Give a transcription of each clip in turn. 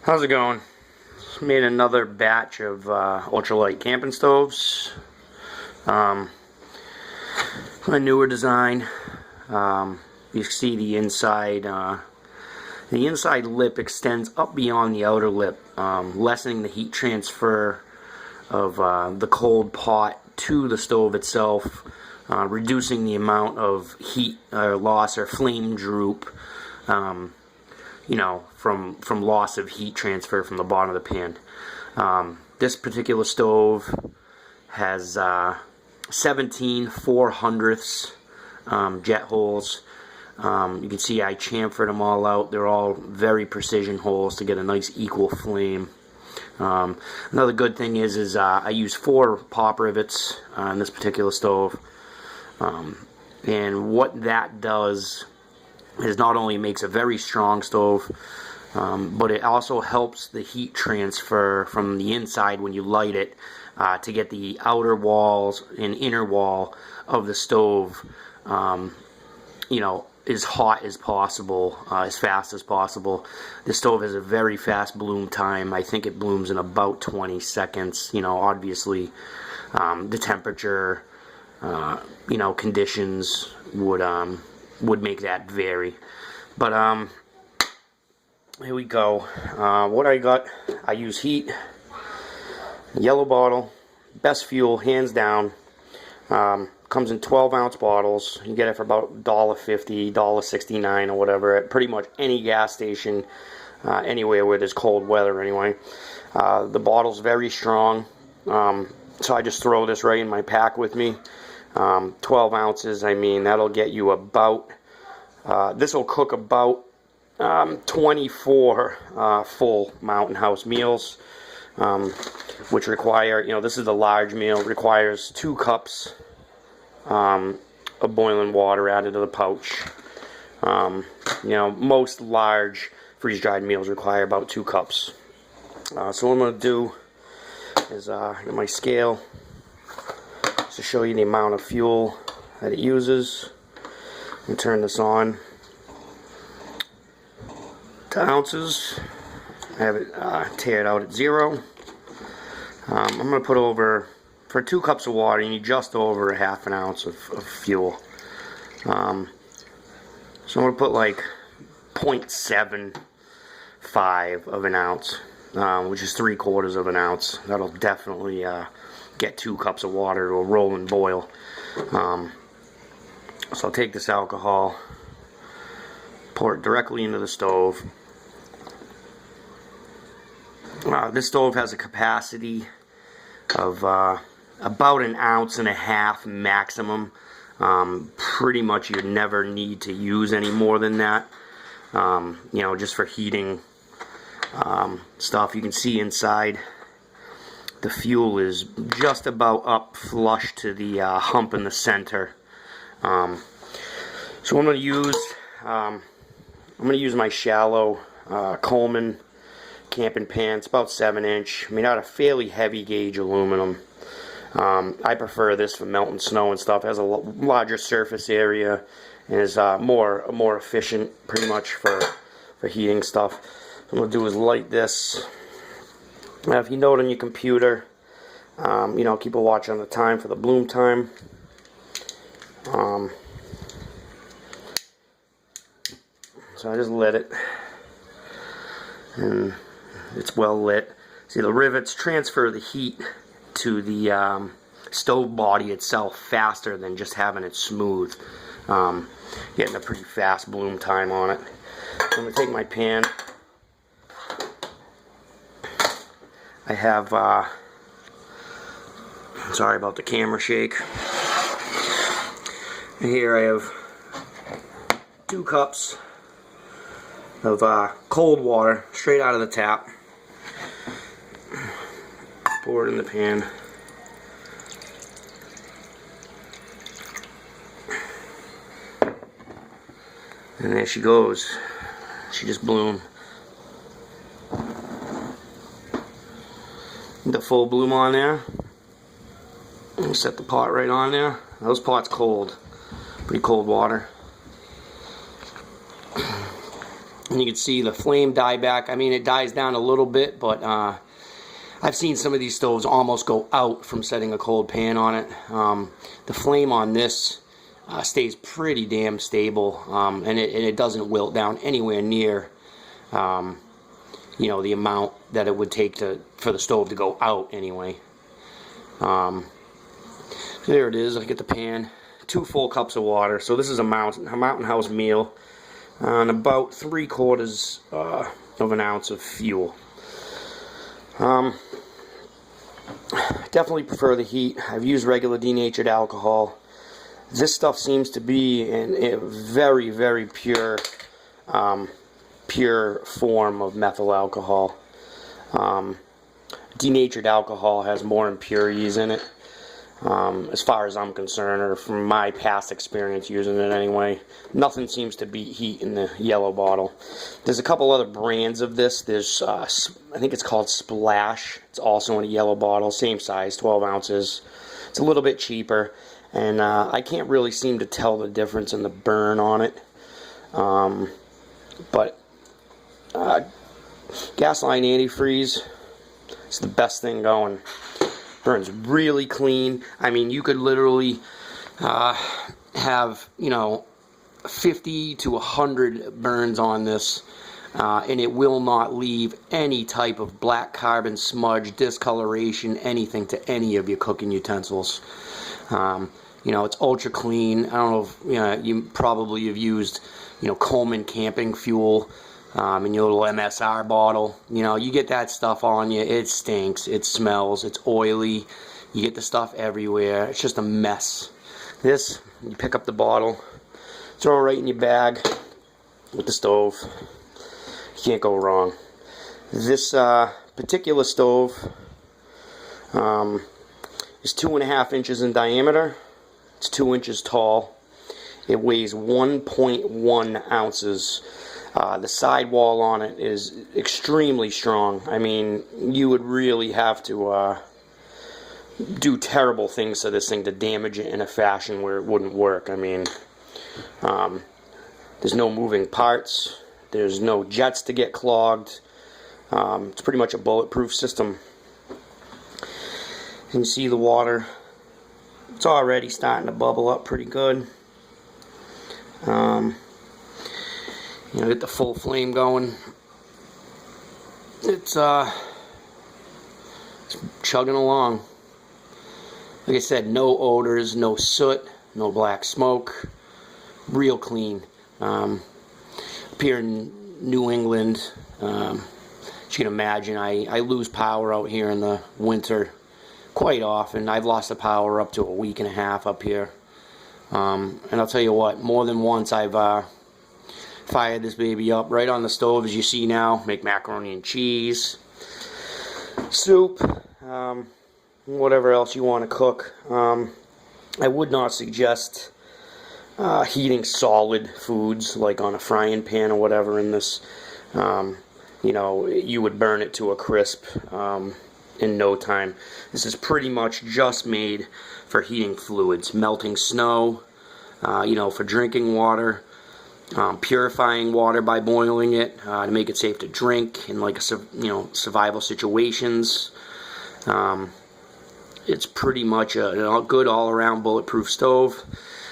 How's it going? Just made another batch of ultralight camping stoves. A newer design. You see the inside. The inside lip extends up beyond the outer lip, lessening the heat transfer of the cold pot to the stove itself, reducing the amount of heat loss or flame droop. From loss of heat transfer from the bottom of the pan. This particular stove has 17 4/100ths jet holes. You can see I chamfered them all out. They're all very precision holes to get a nice equal flame. Another good thing is I use 4 pop rivets on this particular stove. And what that does is not only makes a very strong stove, but it also helps the heat transfer from the inside when you light it to get the outer walls and inner wall of the stove as hot as possible, as fast as possible. This stove has a very fast bloom time. I think it blooms in about 20 seconds. Obviously the temperature conditions would make that vary, but here we go. What I got, I use heat, yellow bottle, best fuel hands down. Comes in 12-ounce bottles. You get it for about $1.50, $1.69 or whatever at pretty much any gas station, anywhere where there's cold weather anyway. The bottle's very strong, so I just throw this right in my pack with me. 12 ounces, I mean, that'll get you about, this will cook about 24 full Mountain House meals, which require, this is the large meal, requires 2 cups of boiling water added to the pouch. Most large freeze-dried meals require about 2 cups. So what I'm going to do is get my scale to show you the amount of fuel that it uses. And turn this on to ounces. Have it tear it out at 0. I'm going to put over, for 2 cups of water, you need just over ½ an ounce of fuel. So I'm going to put like 0.75 of an ounce, which is 3/4 of an ounce. That'll definitely get 2 cups of water to a rolling boil. So I'll take this alcohol, pour it directly into the stove. This stove has a capacity of about 1.5 ounces maximum. Pretty much you never need to use any more than that. Just for heating stuff. You can see inside the fuel is just about up flush to the hump in the center. So I'm going to use my shallow Coleman camping pan. It's about 7-inch, made out of fairly heavy gauge aluminum. I prefer this for melting snow and stuff. It has a larger surface area and is more efficient, pretty much for heating stuff. What I'm going to do is light this. Now, if you note on your computer, keep a watch on the time for the bloom time. So I just lit it, and it's well lit. See, the rivets transfer the heat to the stove body itself faster than just having it smooth. Getting a pretty fast bloom time on it. I'm going to take my pan. I have, sorry about the camera shake. And here I have 2 cups of cold water straight out of the tap. Pour it in the pan. And there she goes. She just bloomed. The full bloom on there. And set the pot right on there. Those pots cold. Pretty cold water. And you can see the flame die back. I mean, it dies down a little bit, but I've seen some of these stoves almost go out from setting a cold pan on it. The flame on this stays pretty damn stable, and it doesn't wilt down anywhere near you know, the amount that it would take for the stove to go out anyway. There it is. I get the pan, 2 full cups of water. So this is a Mountain House meal, and about 3/4 of an ounce of fuel. Definitely prefer the heat. I've used regular denatured alcohol. This stuff seems to be a very, very pure form of methyl alcohol. Denatured alcohol has more impurities in it, as far as I'm concerned, or from my past experience using it anyway. Nothing seems to beat heat in the yellow bottle. There's a couple other brands of this. There's I think it's called Splash. It's also in a yellow bottle, same size, 12 ounces. It's a little bit cheaper, and I can't really seem to tell the difference in the burn on it. But Gasline antifreeze, it's the best thing going. Burns really clean. I mean, you could literally have, you know, 50 to 100 burns on this, and it will not leave any type of black carbon smudge, discoloration, anything to any of your cooking utensils. You know, it's ultra clean. I don't know if, you know, you probably have used, you know, Coleman camping fuel in your little MSR bottle. You know, you get that stuff on you, it stinks, it smells, it's oily, you get the stuff everywhere. It's just a mess. This, you pick up the bottle, throw it right in your bag with the stove. You can't go wrong. This particular stove is 2.5 inches in diameter. It's 2 inches tall. It weighs 1.1 ounces. The sidewall on it is extremely strong. I mean, you would really have to do terrible things to this thing to damage it in a fashion where it wouldn't work. I mean, there's no moving parts. There's no jets to get clogged. It's pretty much a bulletproof system. You can see the water. It's already starting to bubble up pretty good. You know, get the full flame going. It's chugging along. Like I said, no odors, no soot, no black smoke. Real clean. Up here in New England, as you can imagine, I lose power out here in the winter quite often. I've lost the power up to a week and a half up here. And I'll tell you what, more than once I've fired this baby up right on the stove, as you see now. Make macaroni and cheese, soup, whatever else you want to cook. I would not suggest heating solid foods like on a frying pan or whatever in this. You know, you would burn it to a crisp in no time. This is pretty much just made for heating fluids, melting snow, you know, for drinking water, purifying water by boiling it to make it safe to drink in, like, you know, survival situations. It's pretty much a good all-around bulletproof stove.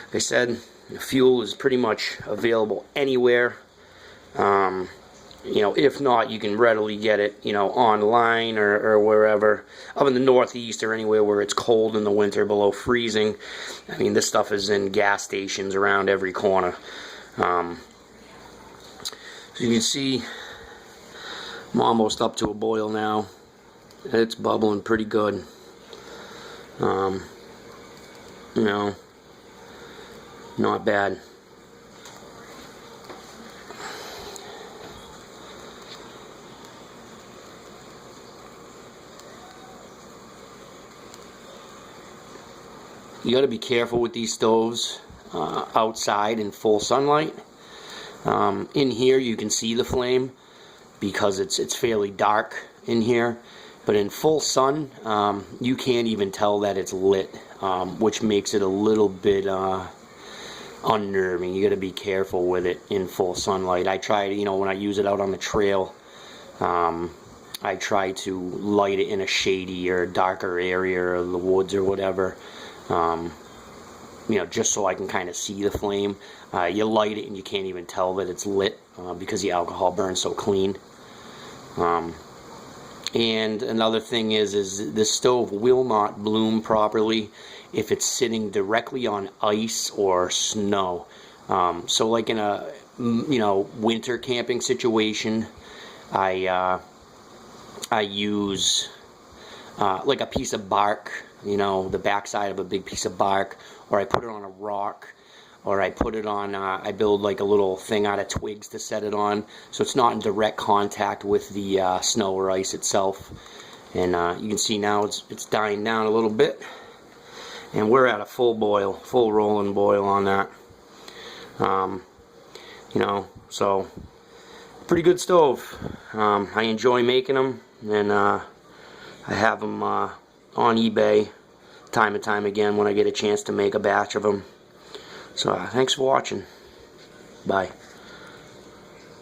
Like I said, the fuel is pretty much available anywhere. You know, if not, you can readily get it, you know, online or wherever. Up in the Northeast or anywhere where it's cold in the winter below freezing. I mean, this stuff is in gas stations around every corner. So you can see I'm almost up to a boil now. It's bubbling pretty good. You know, not bad. You got to be careful with these stoves outside in full sunlight. In here you can see the flame because it's fairly dark in here, but in full sun you can't even tell that it's lit, which makes it a little bit unnerving. You got to be careful with it in full sunlight. I try to, when I use it out on the trail, I try to light it in a shady or darker area or the woods or whatever, just so I can kind of see the flame. You light it and you can't even tell that it's lit because the alcohol burns so clean. And another thing is this stove will not bloom properly if it's sitting directly on ice or snow. So like in a winter camping situation, I use like a piece of bark, the backside of a big piece of bark, or I put it on a rock, or I put it on, I build like a little thing out of twigs to set it on, so it's not in direct contact with the snow or ice itself. And you can see now it's dying down a little bit, and we're at a full boil, full rolling boil on that. So pretty good stove. I enjoy making them, and I have them on eBay time and time again when I get a chance to make a batch of them. So thanks for watching. Bye.